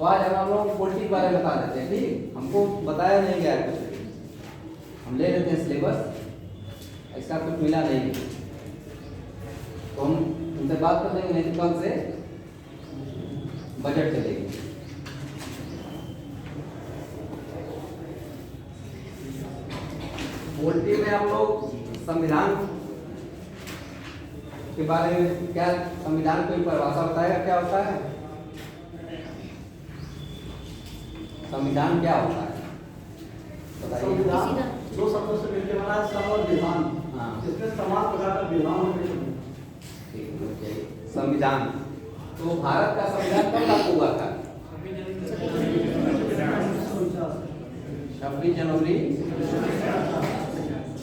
तो आज हम लोग पॉलिटी के बारे में बता देते हैं। ठीक, हमको बताया नहीं गया है कुछ, हम ले लेते हैं सिलेबस, इसका कुछ मिला नहीं तो हम उनसे बात कर लेंगे, नहीं तो कल से बजट चलेगी। पॉलिटी में हम लोग संविधान के बारे में, क्या संविधान कोई परिभाषा बताएगा क्या होता है? संविधान क्या होता है संविधान दो शब्दों से मिलकर बना है, सम और विधान। हाँ, इसमें समान प्रकार का विधान होने संविधान। तो भारत का संविधान कब लागू हुआ था? 26 जनवरी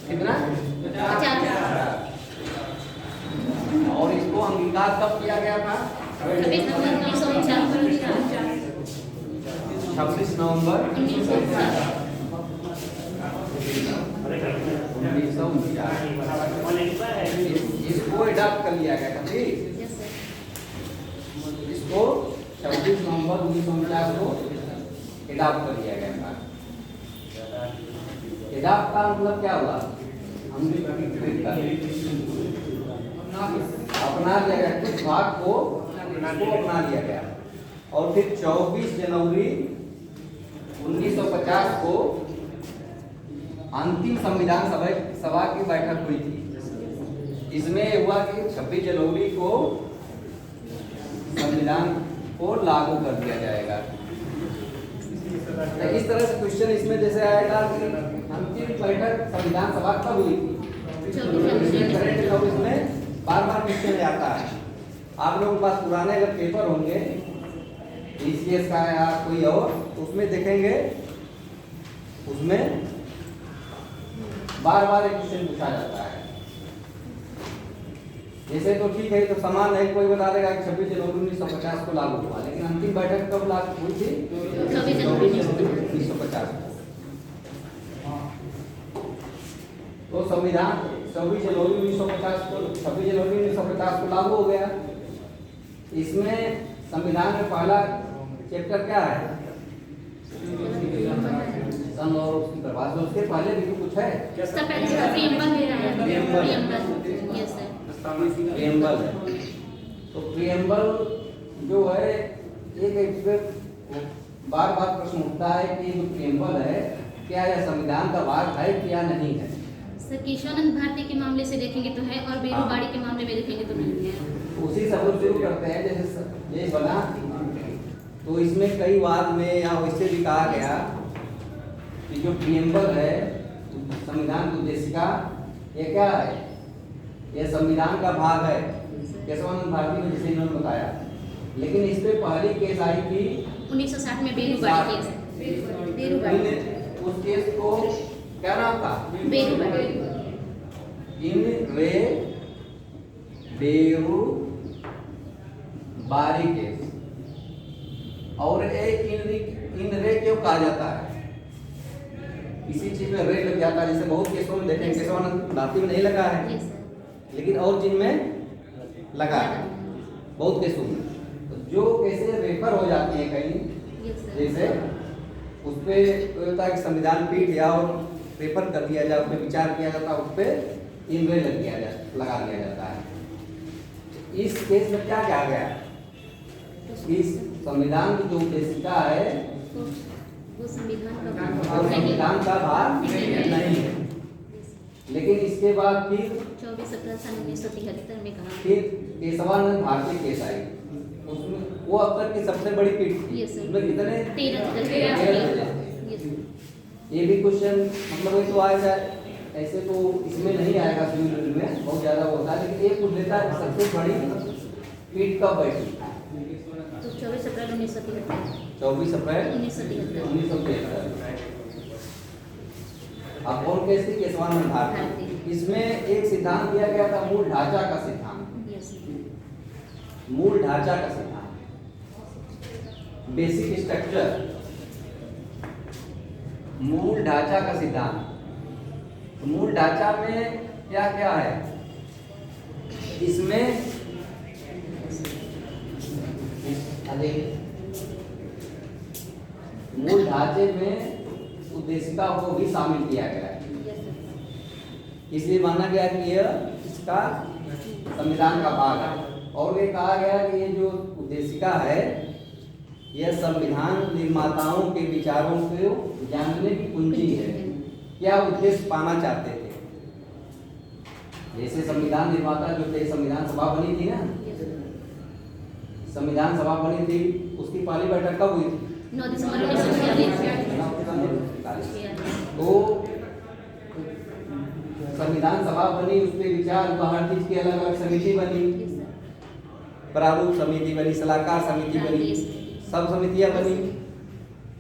कितना? 50। और इसको अंगीकार कब किया गया था? 26 नवंबर 1949। इसको अडॉप्ट कर लिया गया था। ठीक, इसको 26 नवंबर 1949 को अडॉप्ट कर लिया गया था। अडॉप्ट का मतलब क्या हुआ? अपना लिया गया, कुछ भाग को अपना लिया गया। और फिर 24 जनवरी 1950 को अंतिम संविधान सभा की बैठक हुई थी। इसमें हुआ कि 26 जनवरी को संविधान को लागू कर दिया जाएगा। इस तरह से क्वेश्चन इसमें जैसे आएगा कि अंतिम बैठक संविधान सभा कब हुई थी, इसमें बार बार क्वेश्चन आता है। आप लोगों के पास पुराने अगर पेपर होंगे ECS का या कोई और, उसमें देखेंगे, उसमें बार बार एक क्वेश्चन पूछा जाता है। जैसे तो ठीक है, तो समान है, कोई बता देगा कि 26 जनवरी 1950 को लागू हुआ, लेकिन अंतिम बैठक कब लागू हुई थी? 26 जनवरी 1950। तो संविधान 26 जनवरी 1950 को लागू हो गया। इसमें संविधान में पहला चैप्टर क्या है? सन और उसकी परिभाषा। उसके पहले भी कुछ है? प्रीएम्बल दे रहा है। यस सर, प्रीएम्बल है। तो प्रीएम्बल जो है, एक बार बार प्रश्न उठता है कि जो प्रीएम्बल है, क्या यह संविधान का भाग है क्या नहीं है? सर केशवानंद भारती के मामले से देखेंगे तो है, और बेरूबाड़ी के मामले में देखेंगे तो नहीं है। उसी सब शुरू करते हैं। जैसे ये बना, तो इसमें कई वाद में या वैसे भी कहा गया कि जो प्रीएम्बल है संविधान की उद्देशिका, ये क्या है? ये संविधान का भाग है, केशवानंद भारती ने जैसे इन्होंने बताया। लेकिन इस पे पहली केस आई थी 1960 में बेरूबाड़ी केस। बेरूबाड़ी, उस केस को क्या नाम था? बेरूबाड़ी। इन रे बेरू बारी केस। और एक इन रे क्यों कहा जाता है? इसी चीज में रे लग जाता है। जैसे बहुत केसों में देखें, केशवानंद भारती में नहीं लगा है, लेकिन और जिनमें लगा है बहुत केसों में। तो जो कैसे रेफर हो जाती है कहीं, जैसे उस पर होता है कि संविधान पीठ या और रेफर कर दिया जाए, उस पर विचार किया जाता है, उस पर इन रे लगा दिया जाता है। इस केस में क्या कहा गया? इस संविधान की जो उद्देशिका है वो संविधान का भाग नहीं है। लेकिन इसके बाद फिर 24/17/1973 में कहा, फिर केशवानंद भारती केस आई। उसमें वो अब तक की सबसे बड़ी पीठ थी। Yes, sir. उसमें कितने? 13 ये भी क्वेश्चन मतलब वही तो आएगा, ऐसे तो इसमें नहीं आएगा, सिविल में बहुत ज्यादा होता है। लेकिन एक पूछ लेता है सबसे बड़ी पीठ कब बैठी? तो 24 अप्रैल 1973। 24 अप्रैल 1973। अब कौन केस थी? केशवानंद भारती। इसमें एक सिद्धांत दिया गया था, मूल ढांचा का सिद्धांत। यस, मूल ढांचा का सिद्धांत, बेसिक स्ट्रक्चर, मूल ढांचा का सिद्धांत। मूल ढांचा में क्या क्या है? इसमें ढांचे में उद्देशिका को भी शामिल किया गया है, यस सर। इसलिए माना गया कि यह इसका संविधान का भाग है। और ये कहा गया कि ये जो उद्देशिका है यह संविधान निर्माताओं के विचारों को जानने की कुंजी है, क्या उद्देश्य पाना चाहते थे। जैसे संविधान निर्माता जो थे, संविधान सभा बनी थी ना, संविधान सभा बनी थी, उसकी पहली बैठक कब हुई थी? 9 दिसंबर 1947। तो संविधान सभा बनी, उस पर विचार हुआ, हर चीज की अलग अलग समिति बनी, प्रारूप समिति बनी, सलाहकार समिति बनी, सब समितियां बनी।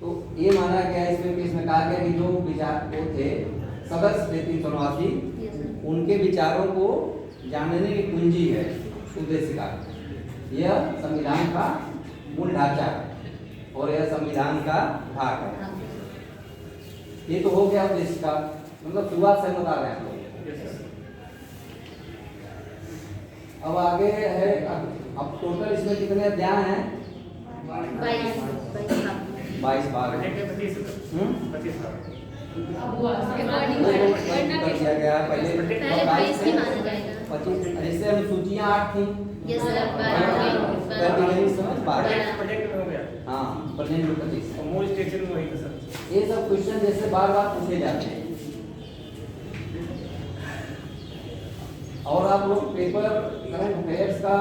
तो ये माना गया इसमें कहा गया कि जो विचार वो थे सदस्य थे 389, उनके विचारों को जानने की कुंजी है उद्देशिका। यह संविधान का मूल ढांचा है और यह संविधान का भाग है। ये तो हो गया उद्देशिका, मतलब शुरुआत से बता रहे हैं हम लोग। अब आगे है, अब टोटल इसमें कितने अध्याय हैं? 22 भाग है। कर दिया गया पहले 22 से 25। जैसे अनुसूचियां 8 थी, यस सर। हाँ, प्रेजेंट में 25। मूल स्टेशन में वही था सर। ये सब क्वेश्चन जैसे बार बार पूछे जाते हैं। और आप लोग पेपर करंट अफेयर्स का,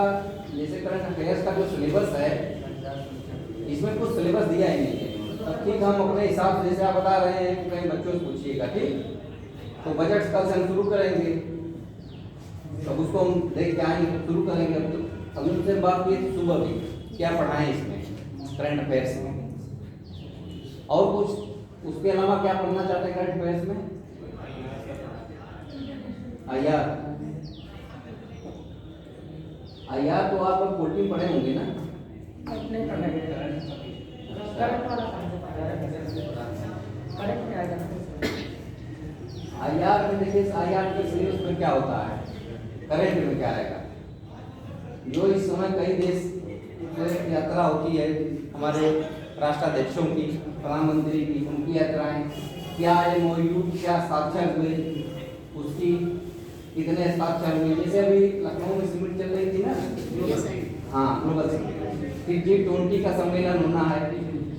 जैसे करंट अफेयर्स का जो सिलेबस है, इसमें कुछ सिलेबस दिया ही नहीं है। अब ठीक, हम अपने हिसाब से, जैसे आप बता रहे हैं, कई बच्चों से पूछिएगा, ठीक, तो बजट कल से हम शुरू करेंगे, तब उसको हम देख के आएंगे, तो शुरू करेंगे। तो अभी उनसे बात की सुबह भी क्या पढ़ाएं इसमें करंट अफेयर्स में, और कुछ उसके अलावा क्या पढ़ना चाहते हैं करंट अफेयर्स में? आईआर तो आप लोग 14 पढ़े होंगे ना? आईआर में देखिए, आईआर के सिलेबस में क्या होता है, करंट में क्या रहेगा। जो इस समय कई देश में यात्रा होती है, हमारे राष्ट्राध्यक्षों की, प्रधानमंत्री की, उनकी यात्राएं, क्या MOU क्या हस्ताक्षर हुए, उसकी कितने हस्ताक्षर हुए। जैसे अभी लखनऊ में समिट चल रही थी ना, हाँ, ग्लोबल समिट, फिर G20 का सम्मेलन होना है।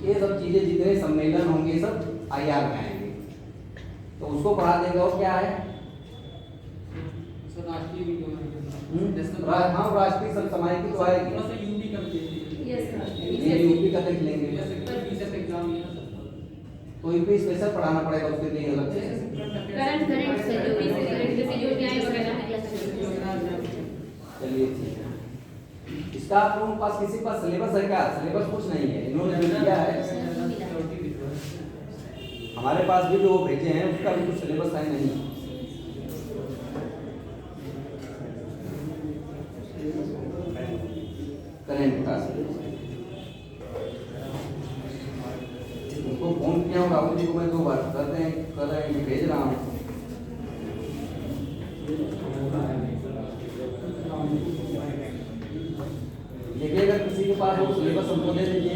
ये सब चीजें, जितने सम्मेलन होंगे सब आईआर में आएंगे, तो उसको पढ़ा देगा। और क्या है, हाँ, राष्ट्रीय समसामयिकी तो आएगी, यूपी का देख लेंगे, तो यूपी स्पेशल पढ़ाना पड़ेगा उसके लिए अलग से। चलिए ठीक है। इसका आप लोगों के पास किसी के पास सिलेबस है क्या? सिलेबस कुछ नहीं है, इन्होंने जो दिया है, हमारे पास भी जो भेजे हैं उसका भी कुछ सिलेबस है नहीं। करंट का उनको फोन किया हूँ, राहुल जी को मैं 2 बार कर रहे हैं, भेज रहा हूँ। देखिए अगर किसी के पास वो सिलेबस हमको दे दीजिए।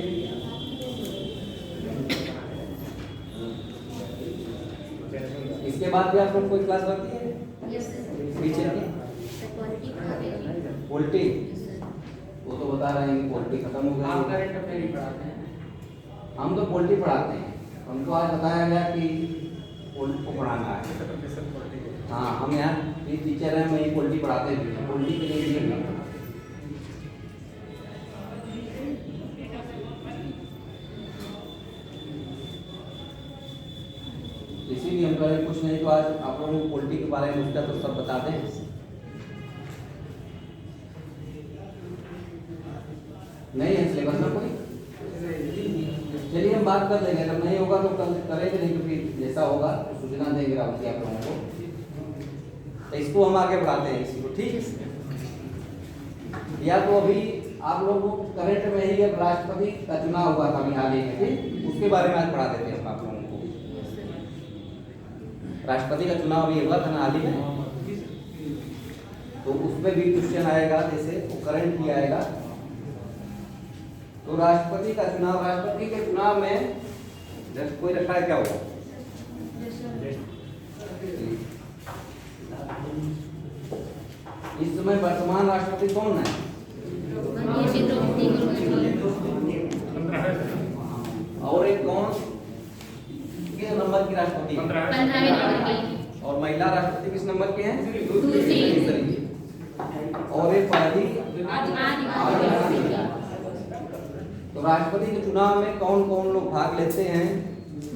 इसके बाद भी आप लोग कोई क्लास रखती है? पीछे की पोल्ट्री, वो तो बता रहे हैं कि पोल्ट्री खत्म हो गई। हम तो पोल्ट्री पढ़ाते हैं, हमको आज बताया गया कि पोल्ट्री को पढ़ाना है। हाँ, हम यहाँ ये टीचर हैं, मैं पोल्ट्री पढ़ाते हैं, पोल्ट्री के लिए नहीं। इसीलिए हम करें कुछ नहीं तो आज आप लोगों को पोल्ट्री के बारे में उसका तो सब बता दें। नहीं है सिलेबस में कोई? चलिए हम बात कर लेंगे, अगर नहीं होगा तो कल करेंगे, नहीं तो फिर जैसा होगा तो सूचना देंगे राहुल जी आप लोगों को। तो इसको हम आगे बढ़ाते हैं, इसी को, ठीक है। या तो अभी आप लोगों को करंट में ही अब राष्ट्रपति का चुनाव हुआ था हाल ही में, ठीक, उसके बारे में आज पढ़ा देते हैं हम आप लोगों को। राष्ट्रपति का चुनाव अभी हुआ था ना हाल ही में, तो उसमें भी क्वेश्चन आएगा, जैसे वो करंट भी आएगा। तो राष्ट्रपति का चुनाव, राष्ट्रपति के चुनाव में जस्ट कोई रखा है क्या हुआ? इस समय वर्तमान राष्ट्रपति कौन है? और एक कौन किस नंबर की राष्ट्रपति? 15वें नंबर की। और महिला राष्ट्रपति किस नंबर के हैं? दूसरी। और एक पहली। आदि। तो राष्ट्रपति के चुनाव में कौन कौन लोग भाग लेते हैं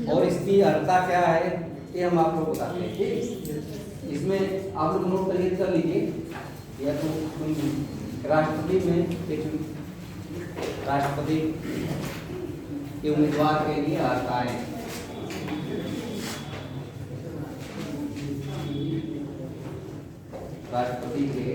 और इसकी अर्हता क्या है, ये हम आप लोग बताते हैं। ठीक, इसमें आप लोग नोट करिए, कर लीजिए। या तो राष्ट्रपति में एक राष्ट्रपति के उम्मीदवार के लिए अर्हताएं। राष्ट्रपति के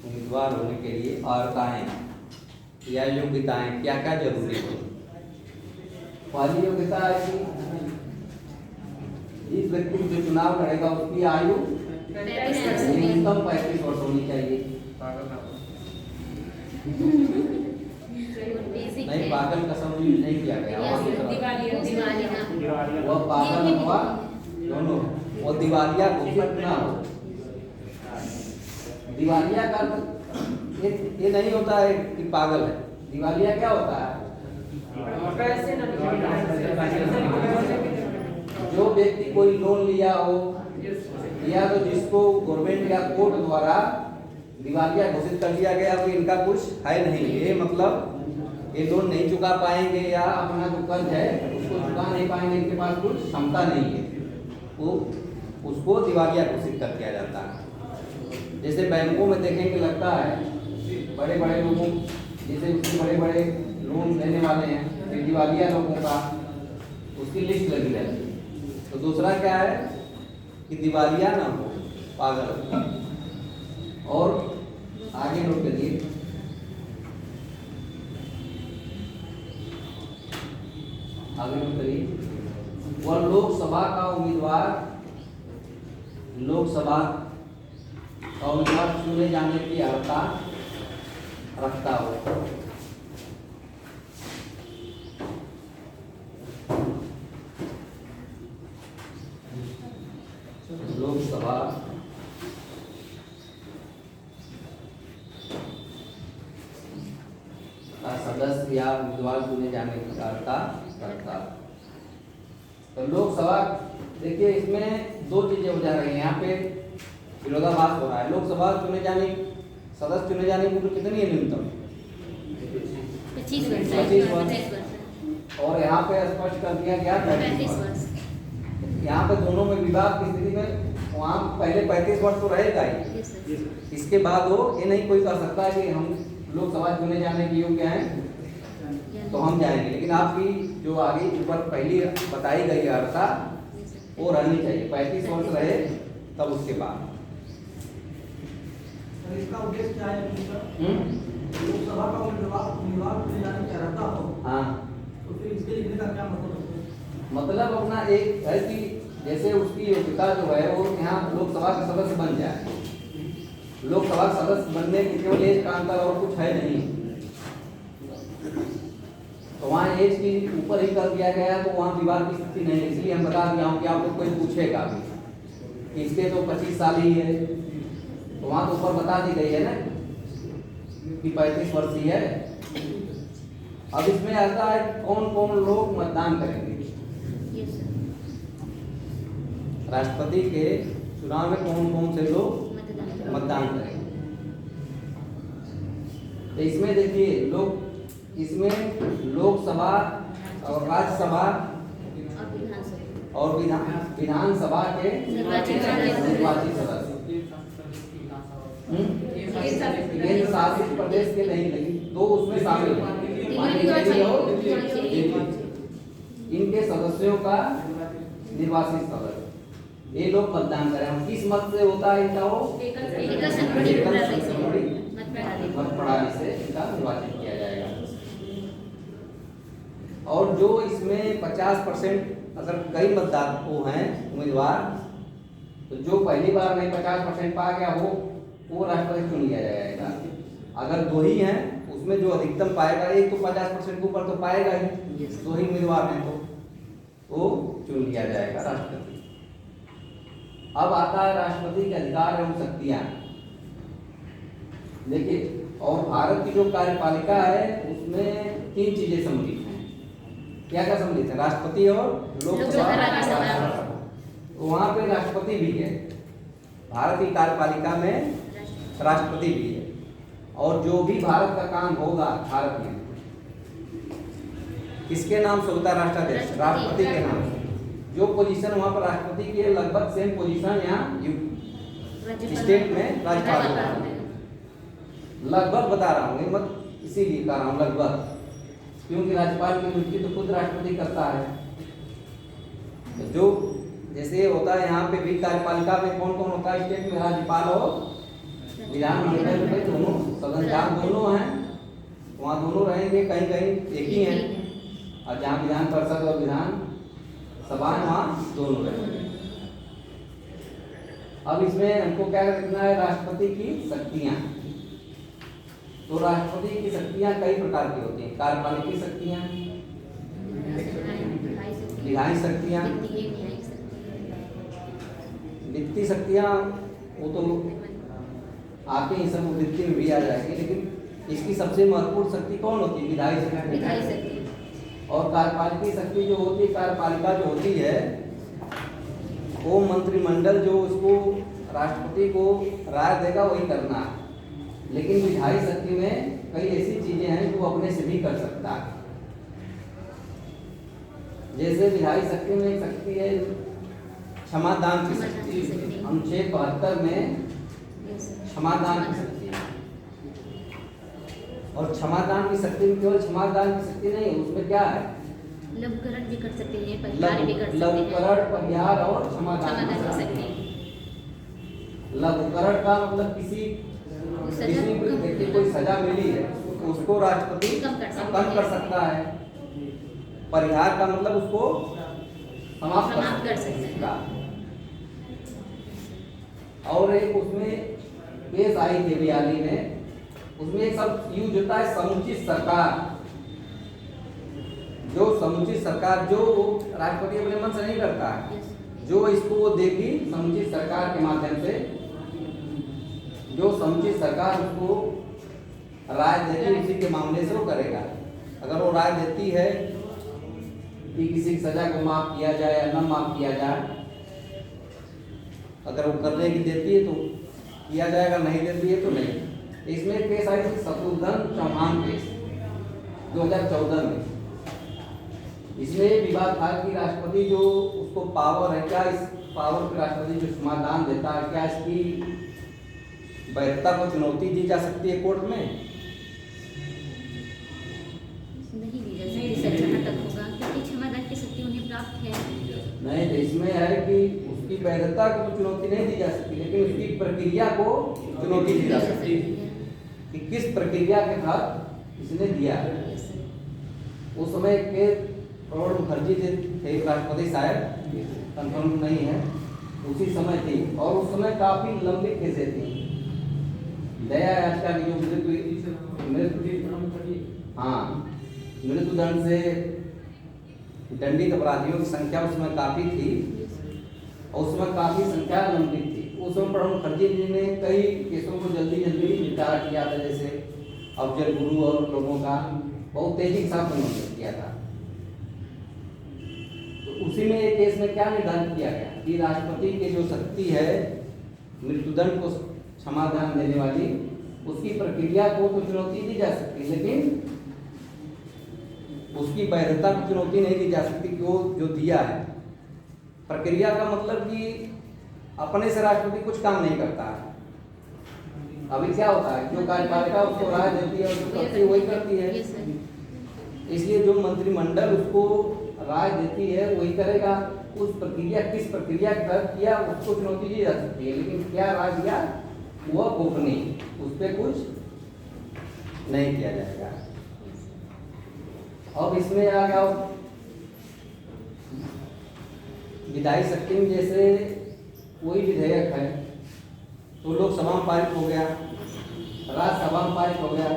उम्मीदवार होने के लिए अर्हताएं या योग्यताएं क्या क्या जरूरी है। पहली योग्यता है कि इस व्यक्ति जो चुनाव लड़ेगा उसकी आयु न्यूनतम 35 वर्ष होनी चाहिए। नहीं, पागल का शब्द यूज नहीं किया गया। वह पागल हुआ दोनों, और दिवालिया घोषित ना हो। दिवालिया का ये नहीं होता है कि पागल है। दिवालिया क्या होता है? जो व्यक्ति कोई लोन लिया हो या तो जिसको गवर्नमेंट या कोर्ट द्वारा दिवालिया घोषित कर दिया गया कि इनका कुछ है नहीं, ये मतलब ये लोन नहीं चुका पाएंगे या अपना जो कर्ज है उसको चुका नहीं पाएंगे, इनके पास कुछ क्षमता नहीं है, तो उसको दिवालिया घोषित कर दिया जाता है। जैसे बैंकों में देखेंगे लगता है बड़े बड़े लोगों, जैसे उसके बड़े बड़े लोन लेने वाले हैं फिर दिवालिया लोगों का उसकी लिस्ट लगी रहती है। तो दूसरा क्या है कि दिवालिया ना हो, पागल। और आगे नोट करिए, आगे नोट करिए, वह लोकसभा का उम्मीदवार, लोकसभा का उम्मीदवार चुने जाने की अर्हता रखता हो। लोकसभा का सदस्य या उम्मीदवार चुने जाने की अर्हता रखता। तो लोकसभा देखिए इसमें दो चीजें हो जा रही हैं, यहाँ पे विरोधाभास हो रहा है। लोकसभा चुने जाने, सदस्य चुने जाने की उम्र कितनी है न्यूनतम? 25 वर्ष। और यहाँ पे स्पष्ट कर दिया गया 35 वर्ष। यहाँ पे दोनों में विवाद की स्थिति में वहाँ पहले 35 वर्ष तो रहेगा ही, इसके बाद वो ये नहीं कोई कर सकता है कि हम लोकसभा चुने जाने के योग्य हैं तो हम जाएंगे, लेकिन आपकी जो आगे ऊपर पहली बताई गई अर्हता वो रहनी चाहिए, 35 वर्ष रहे तब उसके बाद। इसका उद्देश्य क्या है? लोकसभा का उम्मीदवार चुने जाने की अर्हता हो, हाँ, तो फिर इसके लिखने का क्या मतलब है? मतलब अपना एक है कि जैसे उसकी योग्यता जो है वो यहाँ लोकसभा के सदस्य बन जाए। लोकसभा सदस्य बनने की केवल एज का अंतर और कुछ है नहीं, तो वहाँ एज की ऊपर ही कर दिया गया तो वहाँ विवाद की स्थिति नहीं। इसलिए हम बता दिया हूँ कि आपको कोई पूछेगा अभी इसके तो 25 साल ही है, तो वहाँ तो ऊपर बता दी गई है ना कि 35 वर्ष ही है। अब इसमें आता है कौन कौन लोग मतदान करेंगे। राष्ट्रपति के चुनाव में कौन कौन से लोग मतदान करेंगे। तो इसमें देखिए लोग, इसमें लोकसभा और राज्यसभा और विधानसभा के निर्वाचित सदस्य, केंद्र शासित प्रदेश के नहीं, लेकिन दो उसमें शामिल हैं, इनके सदस्यों का निर्वाचित सदस्य, ये लोग मतदान करें। हम किस मत से होता है इनका? वो मत प्रणाली से इनका निर्वाचित किया जाएगा। और जो इसमें 50% अगर कई मतदाता वो हैं उम्मीदवार, तो जो पहली बार में 50% पा गया हो वो राष्ट्रपति चुन लिया जाएगा। अगर 2 ही हैं उसमें जो अधिकतम पाएगा, एक तो 50% के ऊपर तो पाएगा ही, 2 ही उम्मीदवार हैं तो वो चुन लिया जाएगा राष्ट्रपति। अब आता है राष्ट्रपति के अधिकार एवं शक्तियां। देखिए, और भारत की जो कार्यपालिका है उसमें 3 चीजें सम्मिलित हैं। क्या क्या सम्मिलित है? राष्ट्रपति और लोकसभा, राज्यसभा। तो वहां पे राष्ट्रपति भी है, भारत की कार्यपालिका में राष्ट्रपति भी है। और जो भी भारत का काम होगा भारत में, किसके नाम से होता है राष्ट्राध्यक्ष? राष्ट्रपति के नाम से। जो पोजीशन वहां पर राष्ट्रपति की है, लगभग सेम पोजीशन यहाँ स्टेट में राज्यपाल होता है। लगभग बता रहा हूँ, मत इसीलिए कह रहा हूँ लगभग, क्योंकि राज्यपाल की नियुक्ति तो खुद राष्ट्रपति करता है। तो जो जैसे होता है यहाँ पे भी कार्यपालिका में कौन कौन होता है स्टेट में? राज्यपाल और विधानमंडल में दोनों, सदन जहाँ दोनों हैं वहाँ दोनों रहेंगे, कहीं कहीं एक ही हैं, और जहाँ विधान परिषद और विधान सभा है वहाँ दोनों रहेंगे। अब इसमें हमको क्या रखना है? राष्ट्रपति की शक्तियाँ। तो राष्ट्रपति की शक्तियाँ कई प्रकार की होती हैं। कार्यपालिकी शक्तियाँ, विधायी शक्तियाँ, वित्तीय शक्तियाँ वो तो आते ही सब वित्तीय में भी आ जाएगी, लेकिन इसकी सबसे महत्वपूर्ण शक्ति कौन होती है? विधायी शक्ति। और कार्यपालिकी शक्ति जो होती है, कार्यपालिका जो होती है वो मंत्रिमंडल जो उसको राष्ट्रपति को राय देगा वही करना है। लेकिन विधायी शक्ति में कई ऐसी चीजें हैं जो अपने से भी कर सकता है। जैसे विधायी शक्ति में एक शक्ति है क्षमादान की शक्ति, अनुच्छेद 72 में क्षमादान की शक्ति है। और क्षमादान की शक्ति में केवल क्षमादान की शक्ति नहीं, उसमें क्या है? लघुकरण भी कर सकते हैं, परिहार भी कर सकते हैं। लघुकरण, परिहार और क्षमादान की शक्ति। लघुकरण का मतलब किसी व्यक्ति कोई सजा मिली है उसको राष्ट्रपति कम कर सकता है। परिहार का मतलब उसको समाप्त कर सकता है। और एक उसमें केस आई थी 42 में, उसमें एक शब्द यूज होता है समुचित सरकार। जो समुचित सरकार जो राष्ट्रपति अपने मन से नहीं करता है, जो इसको वो देगी समुचित सरकार के माध्यम से, जो समुचित सरकार उसको राय देगी उसी के मामले से वो करेगा। अगर वो राय देती है कि किसी की सजा को माफ किया जाए या न माफ किया जाए, अगर वो करने की देती है तो किया जाएगा, नहीं देती है तो नहीं। इसमें केस आई थी शत्रुघ्न चौहान केस 2014 में। इसमें विवाद था कि राष्ट्रपति जो उसको पावर है, क्या इस पावर पे राष्ट्रपति जो समाधान देता है, क्या इसकी वैधता को चुनौती दी जा सकती है कोर्ट में? नहीं दी जा सकती सर, जहाँ तक होगा, क्योंकि क्षमादान की शक्ति उन्हें प्राप्त है। नहीं, तो इसमें है कि उसकी वैधता को चुनौती नहीं दी जा सकती, लेकिन उसकी प्रक्रिया को चुनौती दी जा सकती है कि किस प्रक्रिया के तहत इसने दिया है। उस समय के प्रणब मुखर्जी थे राष्ट्रपति, शायद कंफर्म नहीं है, उसी समय थी। और उस समय काफी लंबी केसें थी। दया याचिका की जो मृत्युदंड से दंडित अपराधियों की संख्या उसमें काफी थी और उसमें काफी संख्या लंबित थी। उस समय प्रणब मुखर्जी जी ने कई केसों को जल्दी निपटारा किया था, जैसे अफजल गुरु और लोगों का बहुत तेजी के साथ उन्होंने किया था। तो उसी में एक केस में क्या निर्धारित किया गया कि राष्ट्रपति की जो शक्ति है मृत्युदंड को क्षमादान देने वाली, उसकी प्रक्रिया को तो चुनौती दी जा सकती है, लेकिन उसकी वैधता को चुनौती नहीं दी जा सकती कि वो जो दिया है। प्रक्रिया का मतलब कि अपने से राष्ट्रपति कुछ काम नहीं करता है। अभी क्या होता है, जो कार्यपालिका उसको राय देती है, उसको करती है, वही करती है। इसलिए जो मंत्रिमंडल उसको राय देती है वही करेगा। उस प्रक्रिया, किस प्रक्रिया के तहत किया, उसको चुनौती दी जा सकती है, लेकिन क्या राय दिया वह गोपनीय, उस पर कुछ नहीं किया जाएगा। अब इसमें आ गया विधायी शक्ति में, जैसे कोई विधेयक है तो लोकसभा में पारित हो गया, राज्यसभा में पारित हो गया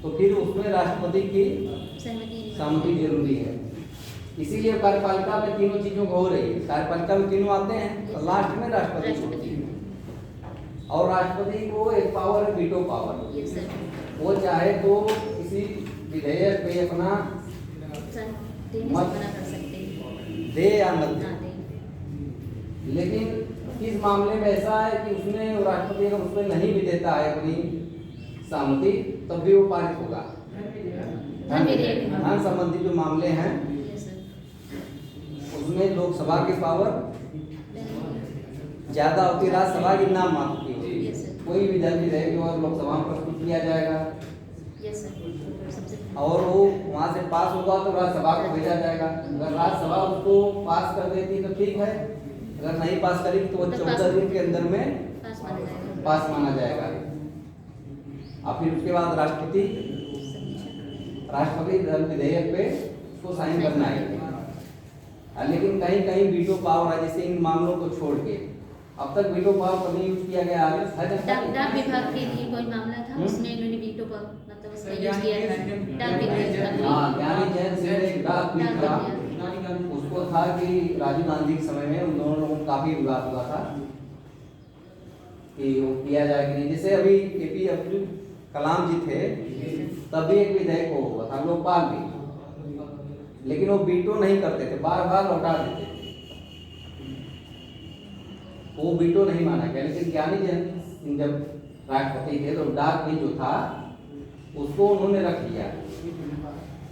तो फिर उसमें राष्ट्रपति की सहमति जरूरी है। इसीलिए कार्यपालिका में तीनों चीजों को हो रही है। कार्यपालिका में तीनों आते हैं और लास्ट में राष्ट्रपति और राष्ट्रपति को एक पावर है वीटो पावर। वो चाहे तो किसी विधेयक पे अपना मत दे या मत दे, लेकिन इस मामले में ऐसा है कि उसमें राष्ट्रपति अगर उसमें नहीं भी देता है अपनी सहमति तब भी वो पारित होगा। धन संबंधी जो मामले हैं उसमें लोकसभा की पावर ज्यादा होती है, राज्यसभा की नाम मात्र की होती है। कोई भी धन विधेयक जो लोकसभा में प्रस्तुत किया जाएगा और वो वहाँ से पास होगा तो राज्यसभा को भेजा जाएगा। अगर राज्यसभा उसको पास कर देती तो ठीक है, अगर नहीं पास करेगी तो वो 14 दिन के अंदर में पास माना जाएगा। और फिर उसके बाद राष्ट्रपति धन विधेयक पे उसको साइन करना है। लेकिन कहीं कहीं वीटो पावर है, जैसे इन मामलों को छोड़ के अब तक वीटो पावर कभी यूज किया गया है। डाक विभाग के लिए कोई मामला था उसमें इन्होंने वीटो पर मतलब उसका यूज किया था। डाक विभाग हाँ, ज्ञानी जैन से एक डाक भी था, उसको था कि राजीव गांधी के समय में उन दोनों लोगों को काफी विवाद हुआ था कि वो किया जाए कि नहीं। जैसे अभी एपी अब्दुल कलाम जी थे तब भी एक विधेयक हुआ था लोकपाल भी, लेकिन वो वीटो नहीं करते थे, बार बार लौटा देते थे, वो वीटो नहीं माना गया। लेकिन ज्ञानी जैन जब राष्ट्रपति थे तो डाक भी जो था उसको उन्होंने रख लिया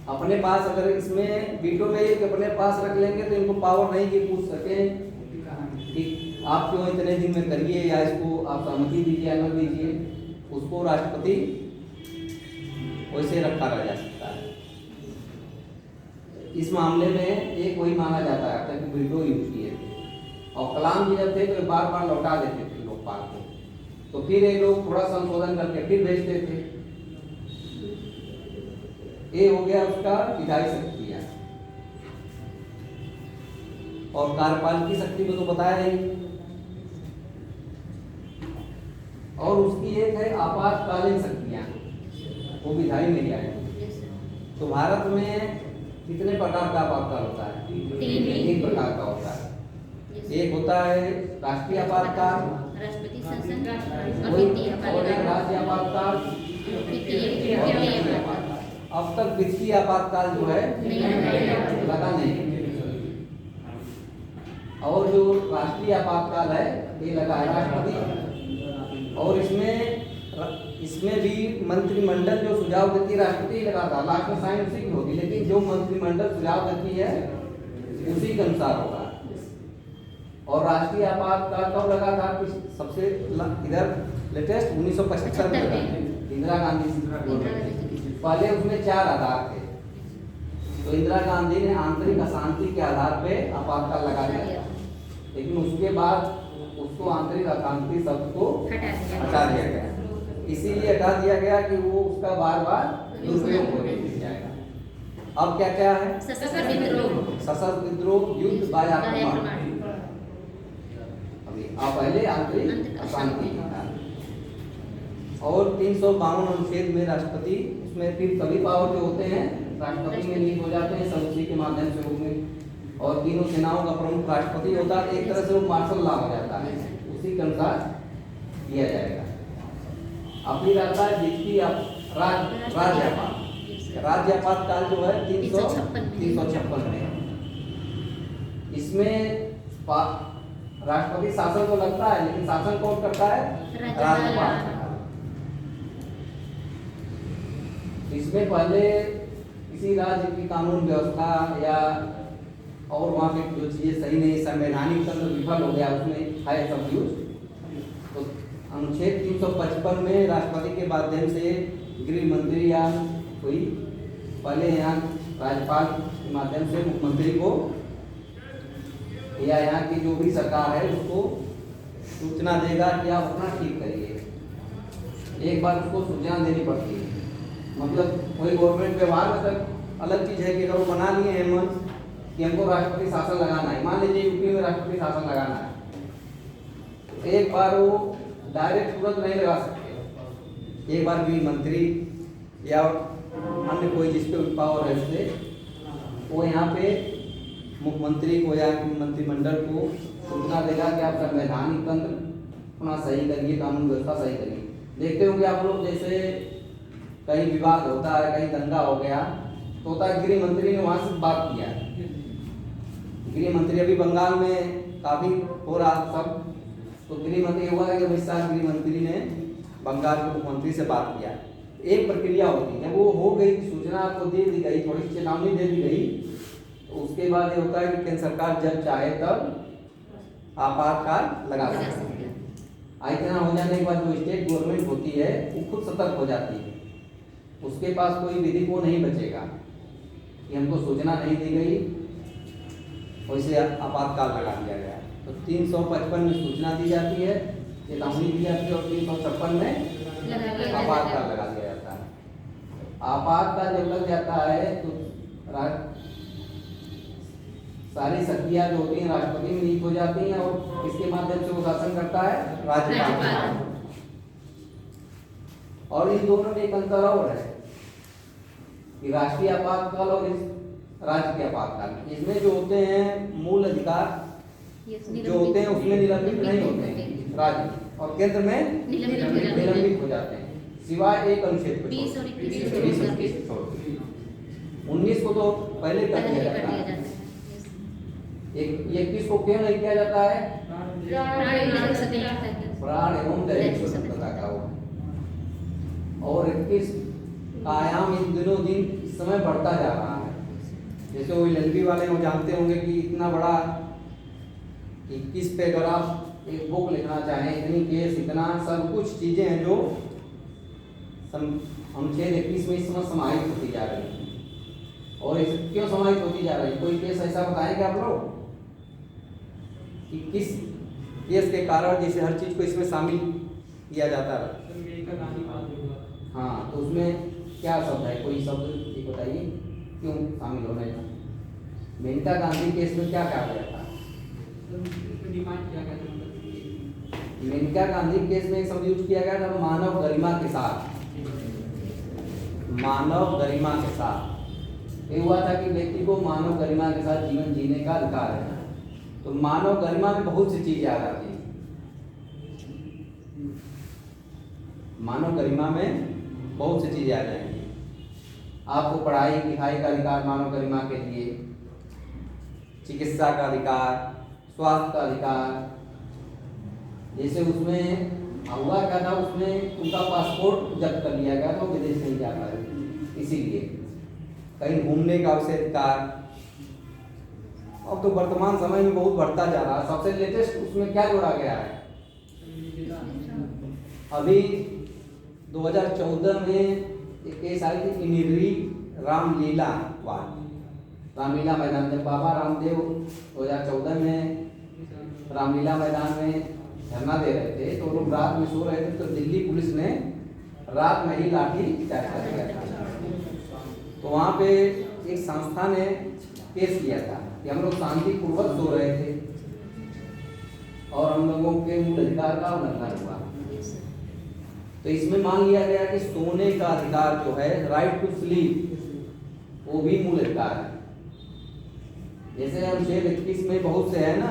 अपने पास। अगर इसमें वीटो में एक अपने पास रख लेंगे तो इनको पावर नहीं कि पूछ सके कि आप क्यों इतने दिन में करिए या इसको आप सहमति दीजिए या न दीजिए, उसको राष्ट्रपति वैसे रखा रह जा सकता है। इस मामले में एक वही माना जाता है कि वीटो यूज किए और कलाम जी जब थे तो बार बार लौटा देते थे लोकपाल को, तो फिर ये लोग थोड़ा संशोधन करके फिर भेजते थे। ये हो गया उसका विधायी शक्तियां और कार्यपालिकी शक्ति को तो बताया नहीं। और उसकी एक है आपातकालीन शक्तियां, वो विधायी में ही आएगी। तो भारत में कितने प्रकार का आपातकाल होता है? 3 प्रकार का होता है। एक होता है राष्ट्रीय आपातकाल, राष्ट्रपति शासन और एक राज्य आपातकाल। अब तक वित्तीय आपातकाल जो है लगा नहीं, और जो राष्ट्रीय आपातकाल है ये लगा है राष्ट्रपति। और इसमें भी मंत्रिमंडल जो सुझाव देती है राष्ट्रपति लगा था, लास्ट में साइन उसी की होगी, लेकिन जो मंत्रिमंडल सुझाव देती है उसी के अनुसार होगा। और राष्ट्रीय आपातकाल कब लगा था? सबसे इधर लेटेस्ट 1975 में लगा, इंदिरा गांधी। पहले उसमें 4 आधार थे, तो इंदिरा गांधी ने आंतरिक अशांति के आधार पे आपातकाल लगा दिया, लेकिन उसके बाद उसको आंतरिक अशांति शब्द को हटा दिया गया। इसीलिए हटा दिया गया कि वो उसका बार बार दुरुपयोग हो जाएगा। अब क्या क्या है? सशस्त्र विद्रोह, युद्ध, बाह्य आक्रमण। पहले आंतरिक अशांति था। और 352 अनुच्छेद में राष्ट्रपति, उसमें फिर सभी पावर जो होते हैं राष्ट्रपति में लीन हो जाते हैं संसद के माध्यम से होंगे। और तीनों सेनाओं का प्रमुख राष्ट्रपति होता है। एक तरह से वो मार्शल लॉ हो जाता है, उसी के अनुसार किया जाएगा। अब फिर आता है वित्तीय राज्य आपातकाल जो है 356 में। इसमें राष्ट्रपति शासन तो लगता है, लेकिन शासन कौन करता है? राज्यपाल। इसमें पहले किसी राज्य की कानून व्यवस्था या और वहाँ पे जो चीजें सही नहीं, संवैधानिक तंत्र विफल हो गया, उसमें है सब यूज। तो अनुच्छेद 355 में राष्ट्रपति के माध्यम से गृह मंत्री या कोई पहले यहाँ राज्यपाल के माध्यम से मुख्यमंत्री को या यहाँ की जो भी सरकार है उसको सूचना देगा कि आप अपना ठीक करिए। एक बार उसको सूचना देनी पड़ती है। मतलब कोई गवर्नमेंट व्यवहार में तक अलग चीज़ है कि अगर वो बना लिए हैं मंच कि हमको राष्ट्रपति शासन लगाना है, मान लीजिए यूपी में राष्ट्रपति शासन लगाना है, तो एक बार वो डायरेक्ट तुरंत नहीं लगा सकते, एक बार भी मंत्री या अन्य कोई जिस पे पावर है उससे वो यहाँ पे मुख्यमंत्री को या मंत्रिमंडल को सूचना देगा कि आप संवैधानिक तंत्र अपना सही करिए, कानून व्यवस्था सही करिए। देखते होंगे आप लोग, जैसे कहीं विवाद होता है, कहीं दंगा हो गया तो होता है गृह मंत्री ने वहाँ से बात किया। गृह मंत्री अभी बंगाल में काफ़ी हो रहा सब, तो गृह मंत्री हुआ है कि अमित गृह मंत्री ने बंगाल के मुख्यमंत्री से बात किया। एक प्रक्रिया होती है, वो हो गई, सूचना आपको दे दी गई, थोड़ी सी चेतावनी दे दी गई, तो उसके बाद ये होता है कि केंद्र सरकार जब चाहे तब आपातकाल लगा सकती है। इतना हो जाने के बाद जो स्टेट गवर्नमेंट होती है वो खुद सतर्क हो जाती है, उसके पास कोई विधि को नहीं बचेगा कि हमको सूचना नहीं दी गई, वैसे आपातकाल लगा दिया गया। तो 355 में सूचना दी जाती है, चेतावनी दी जाती है, और 356 में आपातकाल लगा दिया जाता है। आपातकाल जब लग जाता है तो सारी शक्तियां जो होती हैं राष्ट्रपति में नीत हो जाती हैं, और इसके माध्यम से वो शासन करता है राज्यपाल। और इन दोनों में एक अंतर और है कि राष्ट्रीय आपातकाल और इस राज्य के आपातकाल, इसमें जो होते हैं मूल अधिकार जो होते हैं उसमें निलंबित नहीं होते हैं राज्य, और केंद्र में निलंबित हो जाते हैं, सिवाय एक अनुच्छेद को 20 और 19 को तो पहले कर दिया जाता है। 21 को क्यों नहीं किया जाता है? प्राण एवं दैहिक स्वतंत्रता का वो। और 21 का आयाम इन दिनों दिन इस समय बढ़ता जा रहा है। जैसे वो एलएलबी वाले वो जानते होंगे कि इतना बड़ा 21 पे अगर आप एक बुक लिखना चाहें, इतनी केस, इतना सब कुछ चीजें हैं जो अनुच्छेद 21 में इस समय समाहित होती जा रही है। और क्यों समाहित होती जा रही है? कोई केस ऐसा बताएंगे आप लोग कि किस केस के कारण जैसे हर चीज को इसमें शामिल किया जाता है? हाँ, तो उसमें क्या शब्द है? कोई शब्द एक बताइए क्यों शामिल होना है? मेनका गांधी केस में क्या कहा गया था? मेनका गांधी केस में एक शब्द यूज किया गया था, मानव गरिमा के साथ। मानव गरिमा के साथ ये हुआ था कि व्यक्ति को मानव गरिमा के साथ जीवन जीने का अधिकार है। तो मानव गरिमा में बहुत सी चीजें आ जाती हैं। मानव गरिमा में बहुत सी चीजें आ जाएंगी। आपको पढ़ाई लिखाई का अधिकार मानव गरिमा के लिए, चिकित्सा का अधिकार, स्वास्थ्य का अधिकार। जैसे उसमें हुआ क्या था, उसमें उनका पासपोर्ट जब्त कर लिया गया तो विदेश नहीं जा पाए, इसीलिए कहीं घूमने का उसे अधिकार। अब तो वर्तमान समय में बहुत बढ़ता जा रहा है। सबसे लेटेस्ट उसमें क्या जोड़ा गया है? अभी 2014 में एक केस आई थी किन्नरी रामलीला रामलीला मैदान, जब बाबा रामदेव 2014 में रामलीला मैदान में धरना दे रहे थे तो लोग रात में सो रहे थे, तो दिल्ली पुलिस ने रात में ही लाठी चार्ज कर दिया था। तो वहाँ पे एक संस्था ने केस किया था कि हम लोग शांतिपूर्वक सो रहे थे और हम लोगों के मूल अधिकार का उल्लंघन हुआ। तो इसमें मान लिया गया कि सोने का अधिकार जो है, राइट टू स्लीप, वो भी मूल अधिकार है। जैसे अनुच्छेद 21 में बहुत से है ना,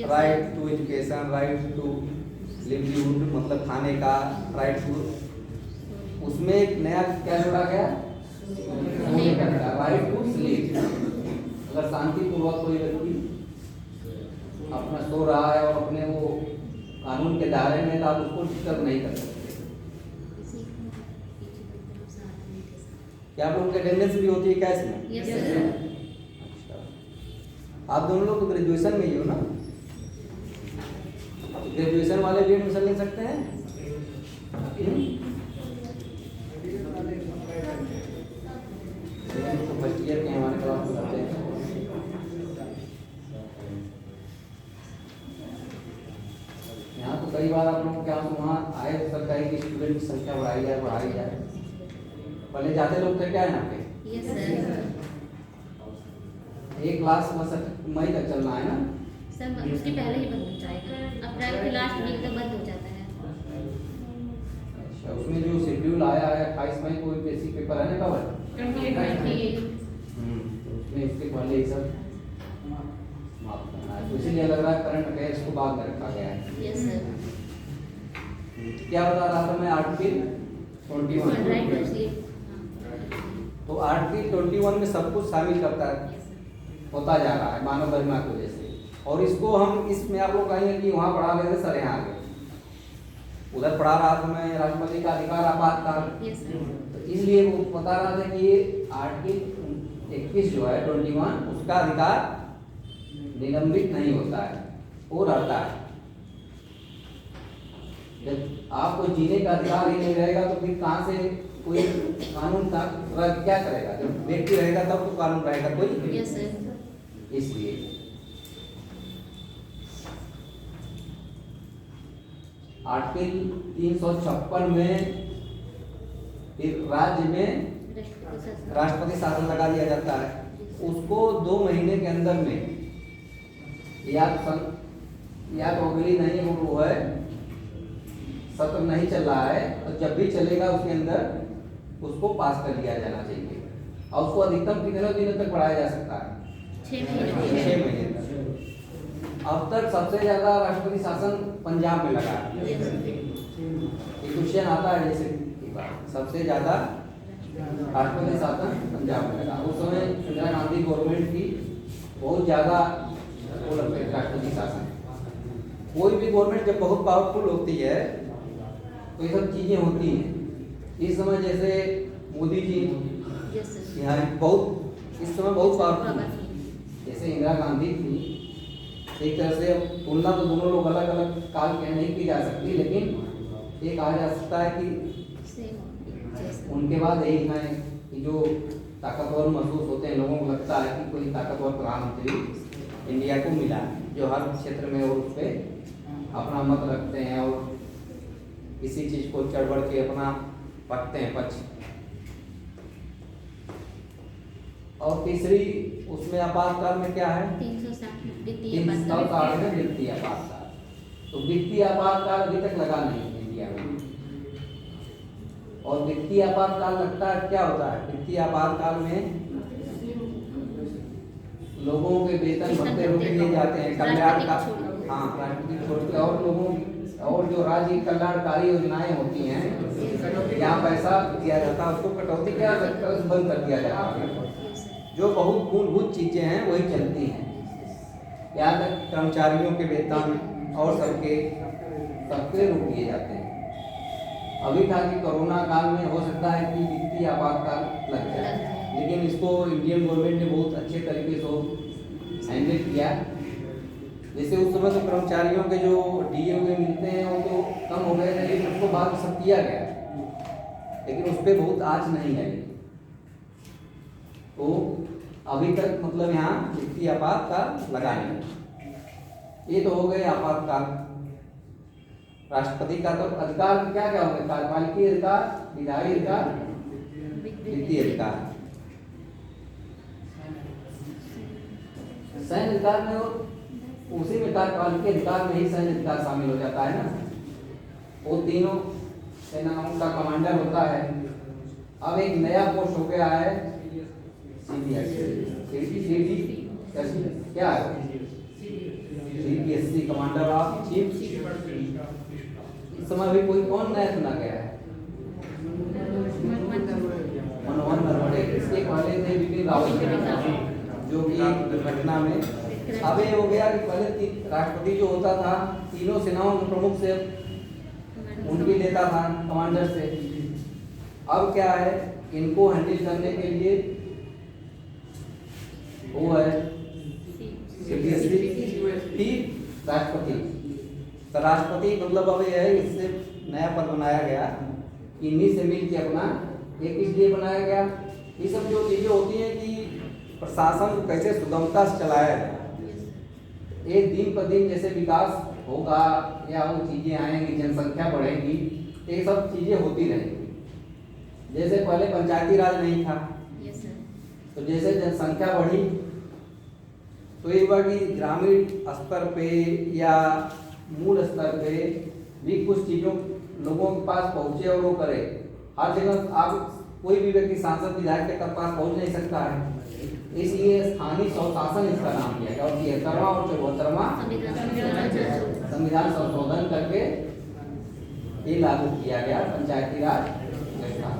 right to education, right to livelihood मतलब खाने का, राइट टू, उसमें एक नया क्या जोड़ा गया? सोने का अधिकार, राइट टू स्लीप। अगर शांतिपूर्वक कोई व्यक्ति अपना सो रहा है और अपने वो कानून के दायरे में, तो आप उसको डिस्टर्ब नहीं कर सकते। क्या आप लोगों की अटेंडेंस भी होती है क्या इसमें? Yes sir. आप दोनों लोग तो ग्रेजुएशन में ही हो ना? ग्रेजुएशन वाले भी एडमिशन ले सकते हैं? तो फर्स्ट ईयर के हमारे क्लास में करते हैं। यहाँ तो कई बार आप लोग क्या वहाँ आए सरकारी की स्टूडेंट की संख्या बढ़ाई जाए। पहले जाते लोग थे क्या यहाँ पे? Yes sir. एक क्लास बस मई तक चलना है ना सर? उसके पहले ही बंद हो जाएगा, अप्रैल के लास्ट वीक तक बंद हो जाता है। अच्छा, उसमें जो शेड्यूल आया है 28 मई को यूपीएससी पेपर है ना, कब है? 28 तो उसमें इसके पहले ये सब समाप्त करना है, तो इसीलिए लग रहा है करंट अफेयर्स को बाद में रखा गया है। Yes sir. क्या बता रहा था मैं, आर्टिकल 21। राइट रशिए। तो आर्टिकल 21 में सब कुछ शामिल करता है, होता जा रहा है मानव गरिमा की वजह से। और इसको हम इसमें आप लोग कहेंगे कि वहाँ पढ़ा रहे थे सर, यहाँ आ गए, उधर पढ़ा रहा था मैं राष्ट्रपति का अधिकार आपातकाल। Yes sir. तो इसलिए वो बता रहा था कि ये आर्टिकल 21 जो है 21, उसका अधिकार निलंबित नहीं होता है, वो रहता है। जब आपको जीने का अधिकार ही नहीं रहेगा तो फिर कहाँ से कोई कानून का क्या करेगा? जब व्यक्ति रहेगा तब तो कानून रहेगा कोई। Yes sir. इसलिए आर्टिकल 356 में फिर राज्य में राष्ट्रपति शासन लगा दिया जाता है। उसको 2 महीने के अंदर में या तो अगली नहीं वो है सत्र नहीं चल रहा है, तो जब भी चलेगा उसके अंदर उसको पास कर लिया जाना चाहिए। और उसको अधिकतम कितने दिनों तक बढ़ाया जा सकता है? 6 महीने तक। अब तक सबसे ज्यादा राष्ट्रपति शासन पंजाब में लगा है। एक क्वेश्चन आता है जैसे सबसे ज्यादा राष्ट्रपति शासन पंजाब में लगा। उस समय इंदिरा गांधी गवर्नमेंट की बहुत ज्यादा वो लगता है राष्ट्रपति शासन। कोई भी गवर्नमेंट जब बहुत पावरफुल होती है तो ये सब चीजें होती हैं। इस समय जैसे मोदी जी यहाँ बहुत इस समय बहुत पावरफुल, जैसे इंदिरा गांधी थी, एक तरह से तुलना तो दोनों लोग अलग अलग काल के नहीं की जा सकती, लेकिन ये कहा जा सकता है कि उनके बाद यही है कि जो ताकतवर महसूस होते हैं, लोगों को लगता है कि कोई ताकतवर प्रधानमंत्री इंडिया को मिला, जो हर क्षेत्र में और उस पर अपना मत रखते हैं और किसी चीज को चढ़ बढ़ के अपना रखते हैं पक्ष। और तीसरी उसमें आपातकाल में क्या है? 360 वित्तीय आपातकाल। तो वित्तीय आपातकाल अभी तक लगा नहीं है इंडिया में। और वित्तीय आपातकाल लगता है क्या होता है? वित्तीय आपातकाल में लोगों के वेतन भत्ते रोक लिए जाते हैं, कल्याण का राष्ट्रपति छोड़ के, और लोगों और जो राज्य कल्याणकारी योजनाएं होती हैं जहाँ पैसा दिया जाता है उसको कटौती क्या बंद कर दिया जाता है। जो बहुत मूलभूत चीजें हैं वही चलती हैं। यहाँ तक कर्मचारियों के वेतन और सबके रोक दिए जाते हैं। अभी था कि कोरोना काल में हो सकता है कि वित्तीय आपातकाल लग जाए, लेकिन इसको इंडियन गवर्नमेंट ने बहुत अच्छे तरीके से हैंडल किया। जैसे उस समय तो कर्मचारियों के जो डीए मिलते हैं वो तो कम हो गए थे, लेकिन उसको बाद सब किया गया, लेकिन उस पर बहुत आँच नहीं है। तो अभी तक मतलब यहाँ वित्तीय आपातकाल लगा नहीं। ये तो हो गए आपातकाल। राष्ट्रपति का तो अधिकार क्या क्या होंगे? कार्यपालिकीय अधिकार, विधायी अधिकार, वित्तीय अधिकार। सैन्य अधिकार में उसी में कार्यपालिकीय अधिकार में ही सैन्य अधिकार शामिल हो जाता है ना। वो तीनों सेनाओं का कमांडर होता है। अब एक नया पोस्ट हो गया है क्या है? CPSC, commander of chief. इस समय भी कोई कौन नया चुना गया है? मनोहर नरवणे। इसके पहले थे बिपिन रावत, जो कि दुर्घटना में। अब ये हो गया कि पहले राष्ट्रपति जो होता था तीनों सेनाओं के प्रमुख से उनकी लेता था, कमांडर से। अब क्या है, इनको हैंडल करने के लिए वो है राष्ट्रपति। तो राष्ट्रपति मतलब अब यह है, इससे नया पद बनाया गया, इन्हीं से मिल के अपना एक इसलिए बनाया गया। ये सब जो चीजें होती हैं कि प्रशासन को कैसे सुगमता से चलाया जाए। एक दिन पर दिन जैसे विकास होगा या वो चीजें आएंगी, जनसंख्या बढ़ेगी, ये सब चीजें होती रहेंगी। जैसे पहले पंचायती राज नहीं था, तो जैसे जनसंख्या बढ़ी तो ये हुआ कि ग्रामीण स्तर पे या मूल स्तर पे भी कुछ चीज़ों लोगों के पास पहुँचे और वो करे। हर जगह आप कोई भी व्यक्ति सांसद विधायक के तक पास पहुंच नहीं सकता है, इसलिए स्थानीय स्वशासन इसका नाम दिया गया। और 73वां और 74वां संविधान संशोधन करके ये लागू किया गया पंचायती राज व्यवस्था।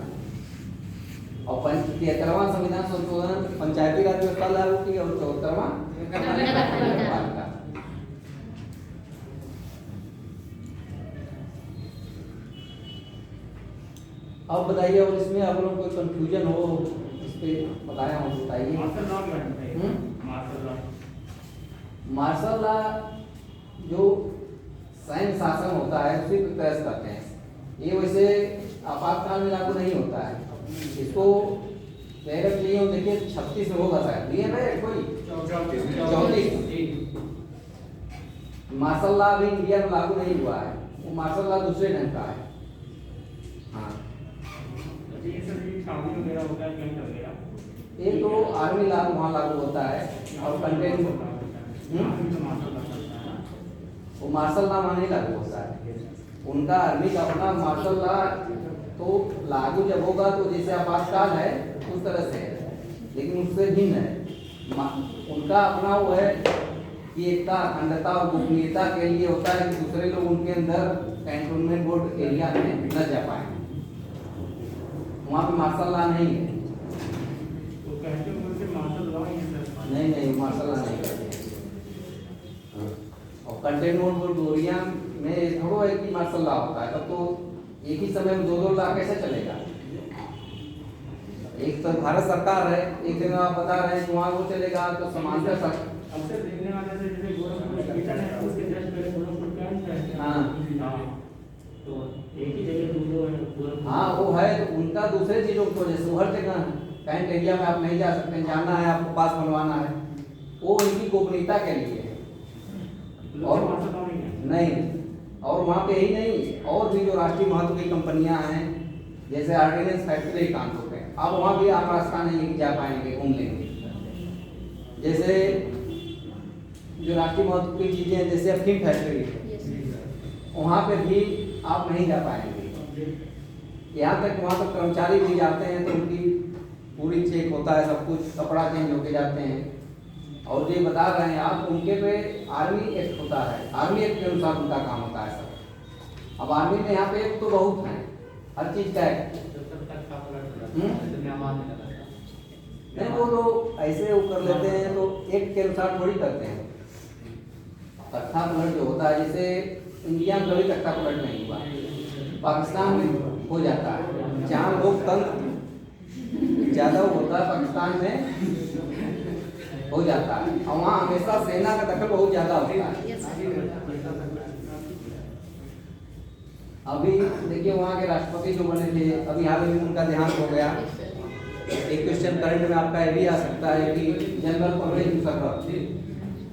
और 73वां संविधान संशोधन पंचायती राज व्यवस्था लागू की और 74वां नगरपालिका। अब बताइए, और इसमें आप लोग कोई कंफ्यूजन हो इस पे बताया हो बताइए। मार्शल लॉ जो सैन्य शासन होता है उसी पर प्रयास करते हैं। ये वैसे आपातकाल में लागू नहीं होता है। इसको डायरेक्ट लिए हो, देखिए 36 में होगा शायद, लिए ना कोई 34 मार्शल लॉ अभी इंडिया में लागू नहीं हुआ है, वो मार्शल लॉ दूसरे ढंग का है। हाँ, ये तो आर्मी लॉ वहाँ लागू होता है और कंटेनमेंट वो मार्शल लॉ वहाँ नहीं लागू होता है। उनका आर्मी का अपना मार्शल लॉ तो लागू जब होगा तो जैसे आपातकाल है उस तरह से है, लेकिन उससे भिन्न है। उनका अपना वो है कि एकता, अखंडता और गोपनीयता के लिए होता है कि दूसरे लोग उनके अंदर कैंटोनमेंट बोर्ड एरिया में न जा पाए। वहाँ पे मार्शल लॉ नहीं है। नहीं मार्शल लॉ नहीं करते। और कंटेनमेंट बोर्ड एरिया में थोड़ा है कि मार्शल लॉ होता है, तब तो एक ही समय में 2 लॉ कैसे चलेगा। एक तो भारत सरकार है, एक जगह आप बता रहे हैं कि वहाँ वो चलेगा तो समांतर हाँ वो है तो उनका दूसरे चीजों की वजह से हर जगह कैंट एरिया में आप नहीं जा सकते, जाना है आपको पास बनवाना है, वो उनकी गोपनीयता के लिए है। और नहीं, और वहाँ पे ही नहीं, और भी जो राष्ट्रीय महत्व की कंपनियां हैं जैसे ऑर्डिनेंस फैक्ट्री कानपुर पे, अब वहाँ भी आप रास्ता नहीं है कि जा पाएंगे, घूम लेंगे। जैसे जो राष्ट्रीय महत्व की चीजें हैं जैसे अफीम फैक्ट्री, वहाँ पे भी आप नहीं जा पाएंगे। यहाँ तक वहाँ तक कर्मचारी भी जाते हैं तो उनकी पूरी चेक होता है, सब कुछ कपड़ा चेंज होके जाते हैं। और ये बता रहे हैं आप, उनके पे आर्मी एक्ट होता है, आर्मी एक्ट के अनुसार उनका काम होता है सब। अब आर्मी में यहाँ पे एक तो बहुत है, हर चीज का एक्ट नहीं, वो तो ऐसे वो कर लेते हैं तो एक्ट के अनुसार थोड़ी करते हैं। तख्ता पलट जो होता है, जैसे इंडिया में कभी तख्ता पलट नहीं हुआ, पाकिस्तान में हो जाता है। जहाँ लोकतंत्र ज्यादा होता है पाकिस्तान में हो जाता है, और वहाँ हमेशा सेना का दखल बहुत ज्यादा होता है। अभी देखिए वहाँ के राष्ट्रपति जो बने थे, अभी हाल में उनका देहांत हो गया। एक क्वेश्चन करंट में आपका ये भी आ सकता है कि जनरल परवेज मुशर्रफ,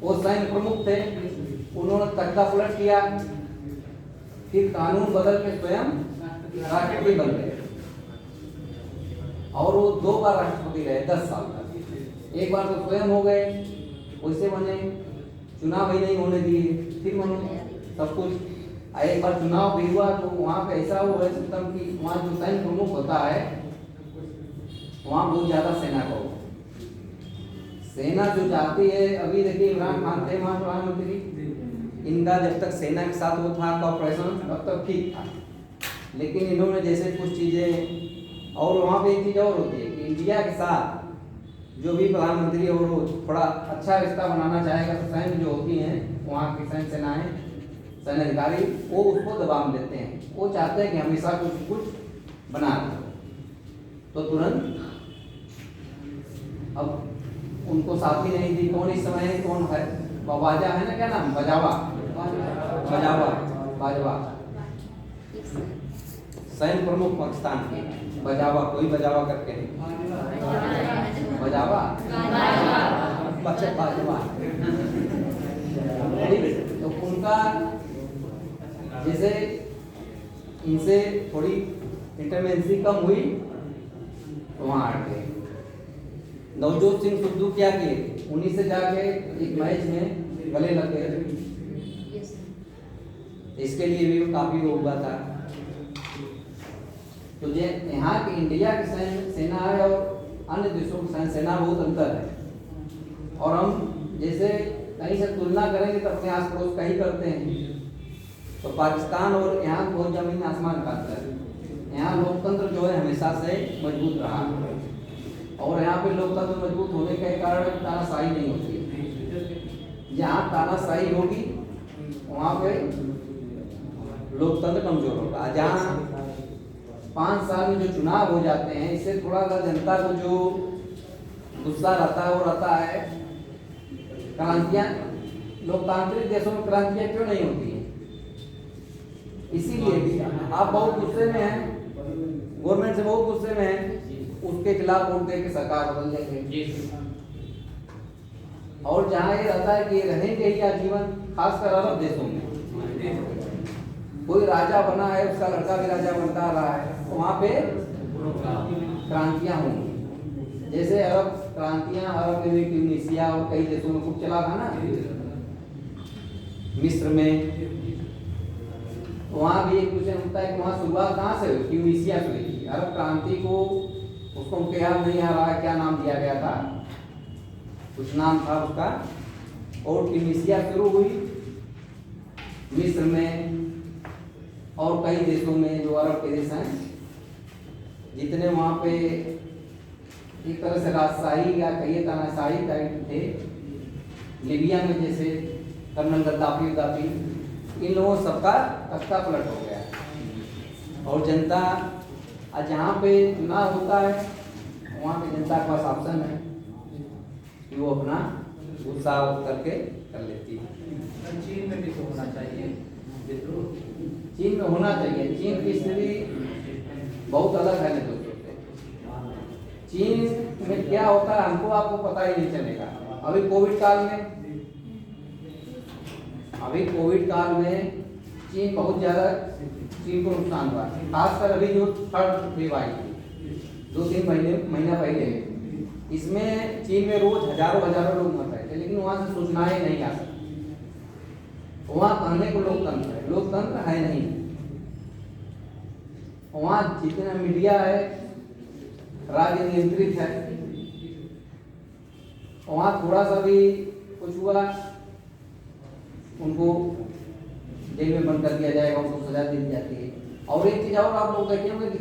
वो सैन्य प्रमुख थे, उन्होंने तख्ता पलट किया, फिर कानून बदल के स्वयं राष्ट्रपति बन गए, और वो 2 बार राष्ट्रपति रहे 10 साल तक। एक बार तो स्वयं हो गए, वैसे बने, चुनाव ही नहीं होने दिए, फिर बने सब कुछ। एक बार चुनाव भी हुआ तो वहाँ पे ऐसा हुआ है सिस्टम कि वहाँ जो सैन्य प्रमुख होता है वहाँ बहुत ज्यादा सेना को, सेना जो चाहती है। अभी देखिए इमरान खान थे वहाँ प्रधानमंत्री, इनका जब तक सेना के साथ वो था कॉपरेशन तब तक ठीक था, लेकिन इन्होंने जैसे कुछ चीजें, और वहाँ पे एक चीज और होती है कि इंडिया के साथ जो भी प्रधानमंत्री और वो थोड़ा अच्छा रिश्ता बनाना चाहेगा तो सैन्य जो होती हैं वहाँ की सैन्य सेनाएं, सैन्य अधिकारी, वो उसको दबाव देते हैं। वो चाहते हैं कि हमेशा कुछ बना दे, तो तुरंत अब उनको साथी नहीं दी। कौन इस समय कौन है, बाजा है ना, क्या नाम, बाजवा सैन्य प्रमुख पाकिस्तान के, बाजवा, कोई बाजवा करके नहीं, बाजवा तो उनका जैसे इनसे थोड़ी इंटरमेंसी कम हुई तो वहाँ हट गए। नवजोत सिंह सिद्धू क्या किए, उन्हीं से जाके एक मैच में गले लग गए, इसके लिए भी काफी वो हुआ था। तो ये यहाँ की इंडिया की सेना है और अन्य देशों की सेना बहुत अंतर है। और हम जैसे कहीं से तुलना करेंगे तो अपने आस पड़ोस का ही करते हैं। तो पाकिस्तान और यहाँ बहुत जमीन आसमान का अंतर है। यहाँ लोकतंत्र जो है हमेशा से मजबूत रहा और यहाँ पे लोकतंत्र मजबूत होने के कारण तानाशाही नहीं होती है। जहाँ तानाशाही होगी वहाँ पे लोकतंत्र कमजोर होगा। जहाँ 5 साल में जो चुनाव हो जाते हैं, इससे थोड़ा सा जनता को जो गुस्सा रहता है वो रहता है। क्रांतियाँ लोकतांत्रिक देशों में क्रांतियाँ क्यों नहीं होती हैं? इसीलिए भी आप बहुत गुस्से में हैं, गवर्नमेंट से बहुत गुस्से में हैं, उसके खिलाफ वोट दे के सरकार बदल देंगे। और जहाँ ये रहता है कि रहेंगे ही आजीवन, खासकर अरब देशों में कोई राजा बना है, उसका लड़का भी राजा बनता रहा है, तो वहाँ पे क्रांतियाँ होंगी। जैसे अरब क्रांतियाँ अरब में भी ट्यूनीशिया और कई देशों में खूब चला था ना, मिस्र में। तो वहाँ भी एक क्वेश्चन उठता है कि वहाँ शुरुआत कहाँ से हुई? ट्यूनीशिया से हुई। अरब क्रांति को उसको उनके याद नहीं आ रहा है क्या नाम दिया गया था, कुछ नाम था उसका। और ट्यूनीशिया शुरू हुई, मिस्र में और कई देशों में जो अरब के देश हैं, जितने वहाँ पे एक तरह से राजशाही या कहिए तानाशाही टाइप थे। लीबिया में जैसे कर्नल गद्दाफी, इन लोगों सबका तख्ता पलट हो गया। और जनता जहाँ पे चुनाव होता है वहाँ पे जनता के पास ऑप्शन है कि वो अपना उत्साह करके कर लेती है। चीन में भी तो होना चाहिए, चीन में होना चाहिए। चीन की स्थिति बहुत अलग है दोस्तों से। चीन में क्या होता है हमको आपको पता ही नहीं चलेगा। अभी कोविड काल में चीन बहुत ज़्यादा चीन को नुकसान हुआ, खासकर अभी जो थर्ड वेव आई थी 2-3 महीना पहले, इसमें चीन में रोज हजारों लोग मर रहे थे, लेकिन वहाँ से सूचना ही नहीं आ सकती। वहाँ कहने को लोकतंत्र है नहीं। वहाँ जितना मीडिया है राज्य नियंत्रित है। वहाँ थोड़ा सा भी कुछ हुआ उनको जेल में बंद कर दिया जाएगा, उनको सजा दी जाती है। और एक चीज और आप लोग देखेंगे कि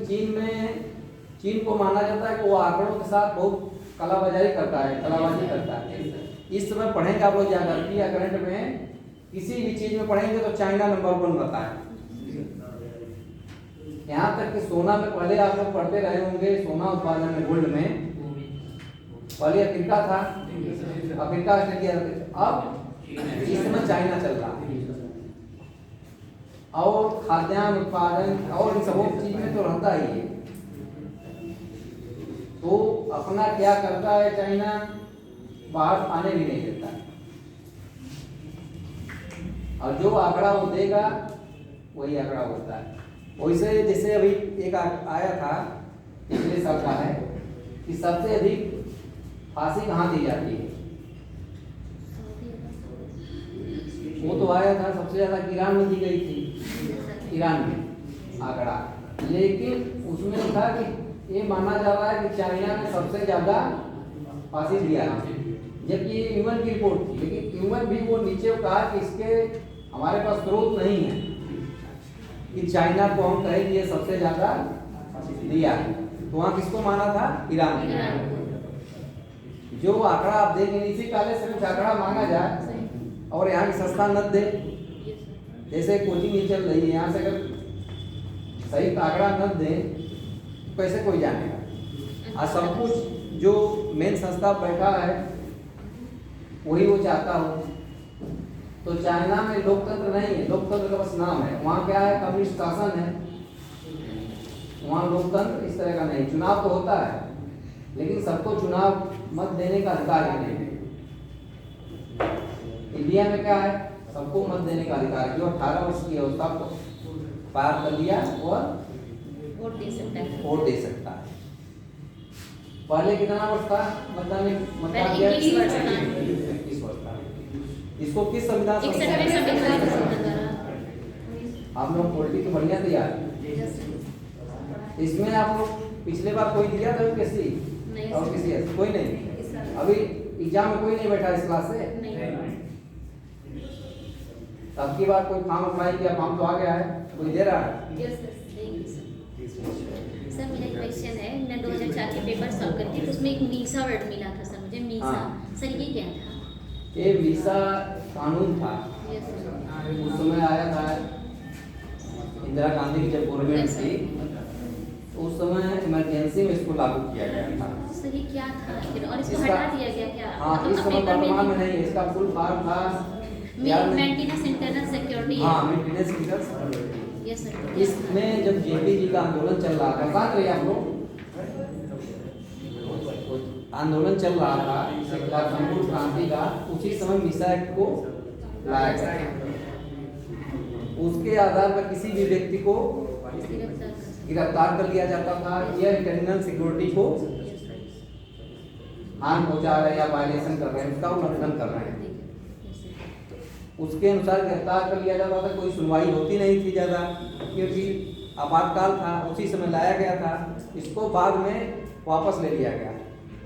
चीन को माना जाता है कि वो आंकड़ों के साथ बहुत कलाबाजी करता है। इस समय पढ़ेंगे आप लोग ज्योग्राफी या करंट में किसी भी चीज में पढ़ेंगे तो चाइना नंबर 1 रहता है। यहाँ तक कि सोना में पहले आप लोग पढ़ते रहे होंगे, सोना उत्पादन में गोल्ड में पहले अफ्रीका था, अफ्रीका ऑस्ट्रेलिया, अब इस समय चाइना चल रहा है। और खाद्यान्न उत्पादन और इन सब चीज में तो रहता ही है। तो अपना क्या करता है चाइना, बाहर आने भी नहीं देता। और जो आंकड़ा वो देगा वही आंकड़ा होता है। वैसे जैसे अभी एक आया था पिछले साल का है कि सबसे अधिक फांसी कहाँ दी जाती है, वो तो आया था सबसे ज्यादा ईरान में दी गई थी, ईरान में आंकड़ा। लेकिन उसमें था कि ये माना जा रहा है कि चाइना ने सबसे ज्यादा फांसी दिया है, जबकि ये ह्यूमन की रिपोर्ट थी। लेकिन ह्यूमन भी वो नीचे कहा कि इसके हमारे पास स्रोत नहीं है कि चाइना को हम कहें कि ये सबसे ज्यादा दिया है। तो वहाँ किसको माना था? ईरान। जो आंकड़ा आप देखेंगे इसी काले से कुछ आंकड़ा मांगा जाए और यहाँ की सस्ता न दे, जैसे कोचिंग नहीं चल रही है, यहाँ से अगर सही आंकड़ा न दे कैसे कोई जानेगा। आज सब कुछ जो मेन संस्था बैठा है वही वो चाहता हो। तो चाइना में लोकतंत्र नहीं है, लोकतंत्र का बस नाम है। वहाँ क्या है? कम्युनिस्ट शासन है। वहाँ लोकतंत्र इस तरह का नहीं। चुनाव तो होता है लेकिन सबको चुनाव मत देने का अधिकार ही नहीं है। इंडिया में क्या है? सबको मत देने का अधिकार। जो 18 वर्ष की अवस्था को पार कर लिया वह वोट दे सकता है। पहले कितना वर्ष था मतदान किया? 21 वर्ष था। इसको किस संविधान आप लोग पॉलिटिक्स बढ़िया तैयार इसमें आप लोग पिछले बार कोई दिया था यूपीएससी नहीं और सर। किसी ऐसे कोई नहीं? अभी एग्जाम में कोई नहीं बैठा इस क्लास से? नहीं। तो अब की बार कोई फॉर्म अप्लाई किया, फॉर्म तो आ गया है, कोई दे रहा है? Yes sir, thank you sir. Sir मेरा एक क्वेश्चन है, मैं 2004 के पेपर सॉल्व करती तो उसमें एक मीसा वर्ड मिला था सर मुझे, मीसा। हाँ। सर ये क्या था? ये वीसा कानून था, यस सर। उस समय आया था इंदिरा गांधी की जब गवर्नमेंट Yes, sir. थी, तो उस समय इमरजेंसी में इसको लागू किया गया था। सर ये क्या था फिर, और इसको इसका- हटा दिया गया क्या? हाँ, इस समय वर्तमान में नहीं, इसका फुल फॉर्म था मेंटेनेंस इंटरनल सिक्योरिटी। हाँ, maintenance internal security. Yes sir. इसमें जब जेपी जी का आंदोलन चल रहा था, साथ रहिए आप लोग, आंदोलन चल रहा था संपूर्ण क्रांति का, उसी समय मीसा एक्ट को लाया गया। उसके आधार पर किसी भी व्यक्ति को गिरफ्तार कर लिया जाता था, या इंटरनल सिक्योरिटी को हानि पहुंचा रहे हैं या वायलेशन कर रहे हैं, उसका उल्लंघन कर रहे हैं, उसके अनुसार गिरफ्तार कर लिया जाता था। कोई सुनवाई होती नहीं थी ज़्यादा, क्योंकि आपातकाल था, उसी समय लाया गया था। इसको बाद में वापस ले लिया गया।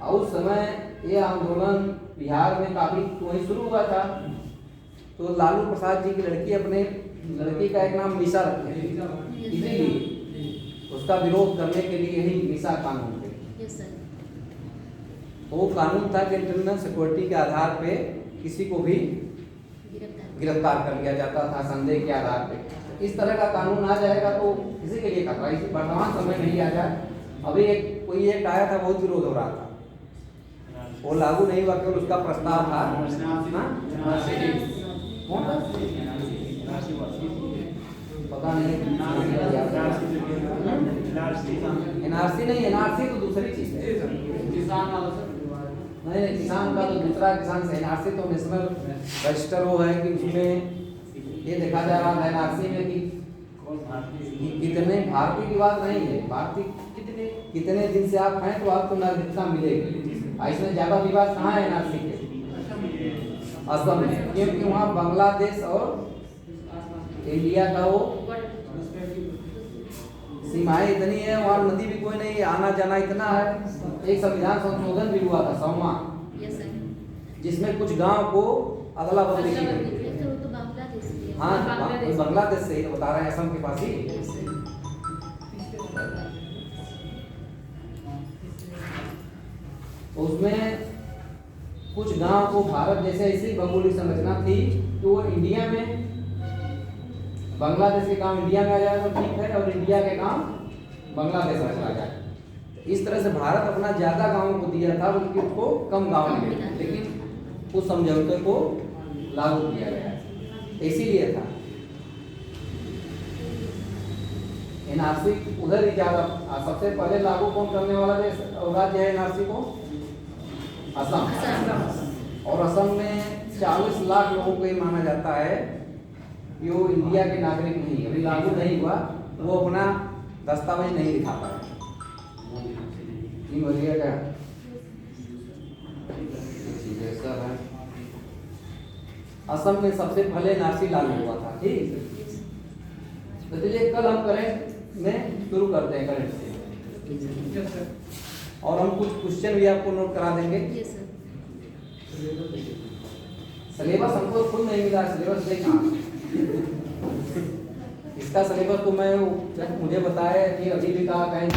और उस समय ये आंदोलन बिहार में काफ़ी वहीं शुरू हुआ था, तो लालू प्रसाद जी की लड़की का एक नाम मीसा रखे, इसीलिए उसका विरोध करने के लिए ही मीसा कानून थे। Yes sir. वो कानून था कि इंटरनल सिक्योरिटी के आधार पे किसी को भी गिरफ्तार कर लिया जाता था संदेह के आधार पे। इस तरह का कानून आ जाएगा तो किसी के लिए खतरा, इसी वर्तमान समय में ही आ जाए। अभी कोई एक आया था, बहुत विरोध हो रहा था, वो लागू नहीं हुआ, केवल उसका प्रस्ताव था। कौन था? पता नहीं, एनआरसी नहीं, एनआरसी तो दूसरी चीज है। नहीं, किसान का तो दूसरा, किसान से एनआरसी तो नेशनल रजिस्टर वो है कि उसमें ये देखा जा रहा है एनआरसी में कि कितने, भारतीय की बात नहीं है, भारतीय कितने दिन से आप हैं तो आपको नागरिकता मिलेगी। इसमें ज्यादा विवाद कहाँ है एनआरसी के? असम में, क्योंकि वहाँ बांग्लादेश और इंडिया का वो सीमाएं इतनी है, वहाँ नदी भी कोई नहीं, आना जाना इतना है। एक संविधान संशोधन भी हुआ था 100वां, जिसमें कुछ गांव को अदला बदली की गई। हाँ, बांग्लादेश से ही बता रहे हैं, असम के पास ही। उसमें कुछ गांव को भारत जैसे ऐसी भौगोलिक संरचना थी कि वो इंडिया में, बांग्लादेश के गांव इंडिया में आ जाए तो ठीक है, और इंडिया के गांव बांग्लादेश में चला जाए। इस तरह से भारत अपना ज्यादा गांवों को दिया था, बल्कि उसको कम गांव मिले, लेकिन उस समझौते को लागू किया गया, इसीलिए था। एनआरसी उधर ही ज्यादा, सबसे पहले लागू कौन करने वाला देश और राज्य है एनआरसी को? असम। और असम में 40 लाख लोगों को ये माना जाता है कि वो इंडिया के नागरिक नहीं, अभी लागू नहीं हुआ, वो अपना दस्तावेज नहीं दिखा पाए। क्या असम में सबसे पहले एनआरसी लागू हुआ था, ठीक। तो चलिए कल हम करंट में शुरू करते हैं, करंट से, और हम कुछ क्वेश्चन भी आपको नोट करा देंगे। सिलेबस हमको खुद नहीं मिला, सिलेबस देखा, इसका सिलेबस तो मैं मुझे बताया कि अभी भी कहा कहीं